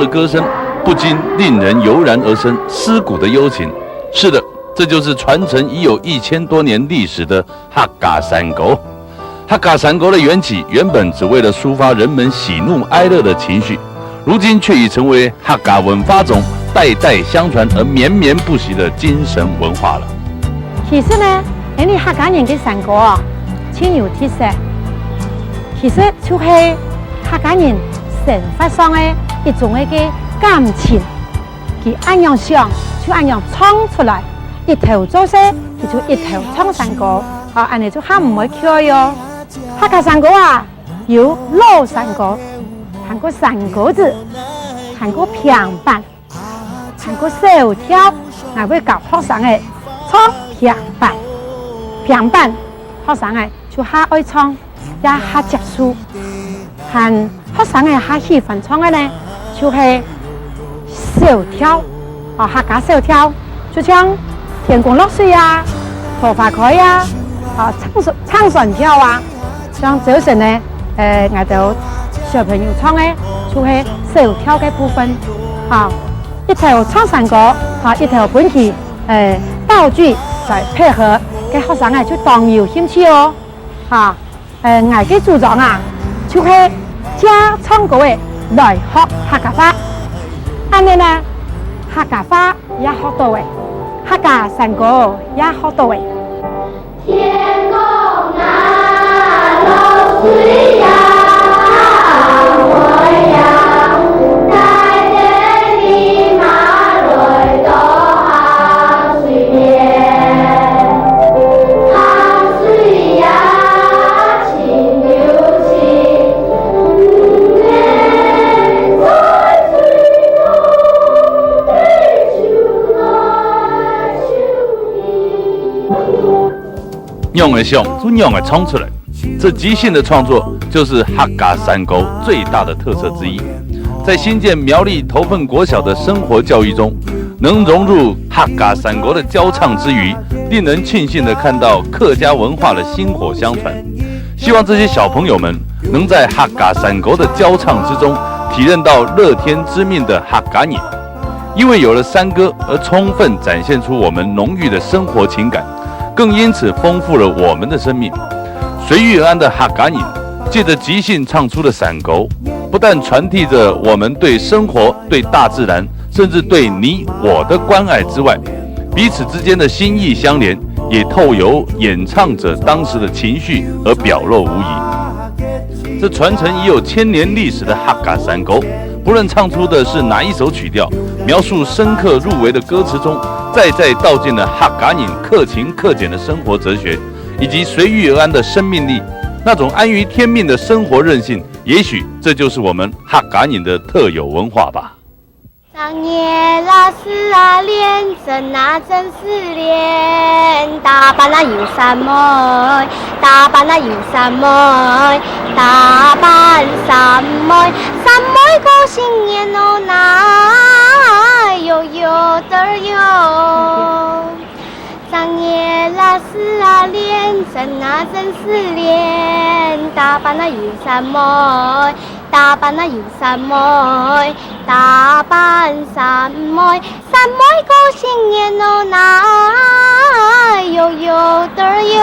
的歌声，不禁令人油然而生思古的幽情。是的，这就是传承已有1000多年历史的客家山歌。客家山歌的缘起，原本只为了抒发人们喜怒哀乐的情绪，如今却已成为客家文化中代代相传而绵绵不息的精神文化了。其实呢，你客家人的山歌啊，挺有特色。其實就係客家人生活上的一種嘅感情，佢按樣想就按樣唱出來，一頭做事佢就一頭唱山歌，安尼就喊唔會缺喲。客家山歌啊，有老山歌，還有山歌子，還有平板，還有小調，我會教學生嘅唱平板，平板學生嘅就較愛唱。也較接觸，和學生嘅較喜歡唱嘅呢，就是小調，客家小調，就像天公落水啊、桃花開啊、唱船跳啊，像這些呢，我哋小朋友唱嘅，就是小調嘅部分，一頭唱山歌，一頭本起道具來配合，嘅學生就當有興趣哦，我嘅主張啊，就係加唱歌嘅來學客家話，安尼呢，客家話也學到嘅，客家山歌也學到嘅。天公啊，落水呀，我呀，帶着你馬來到下水邊，下水呀。用的想就用的唱出来，这即兴的创作就是客家山歌最大的特色之一。在新建苗栗头份国小的生活教育中，能融入客家山歌的教唱之余，令人庆幸的看到客家文化的薪火相传。希望这些小朋友们能在客家山歌的教唱之中，体认到乐天知命的客家人，因为有了山歌而充分展现出我们浓郁的生活情感。更因此丰富了我们的生命。随遇而安的客家人，借着即兴唱出的山歌，不但传递着我们对生活、对大自然，甚至对你我的关爱之外，彼此之间的心意相连，也透由演唱者当时的情绪而表露无遗。这传承已有1000年历史的客家山歌，不论唱出的是哪一首曲调，描述深刻入微的歌词中，再道尽了客家人克勤克俭的生活哲学，以及随遇而安的生命力，那种安于天命的生活韧性，也許這就是我們客家人的特有文化吧。上夜拉絲啊連真啊真是連，打扮啊要三妹，打扮啊要三妹，打扮三妹，三妹過新年哦那有的有。上夜拉絲啊連真啊真是連，打扮啊要三妹，打扮啊要三妹，打扮三妹，三妹過新年哦那有的有。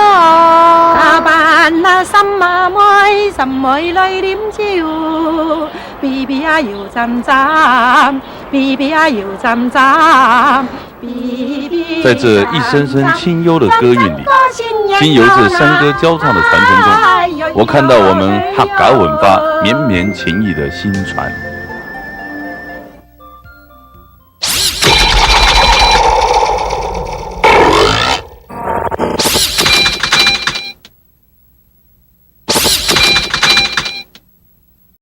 打扮啊三妹，三妹來啉酒，比比啊搖站站，比比啊搖站站。在这一声声清幽的歌韵里，经由这山歌交唱的传承中，我看到我们客家文化绵绵情谊的新传。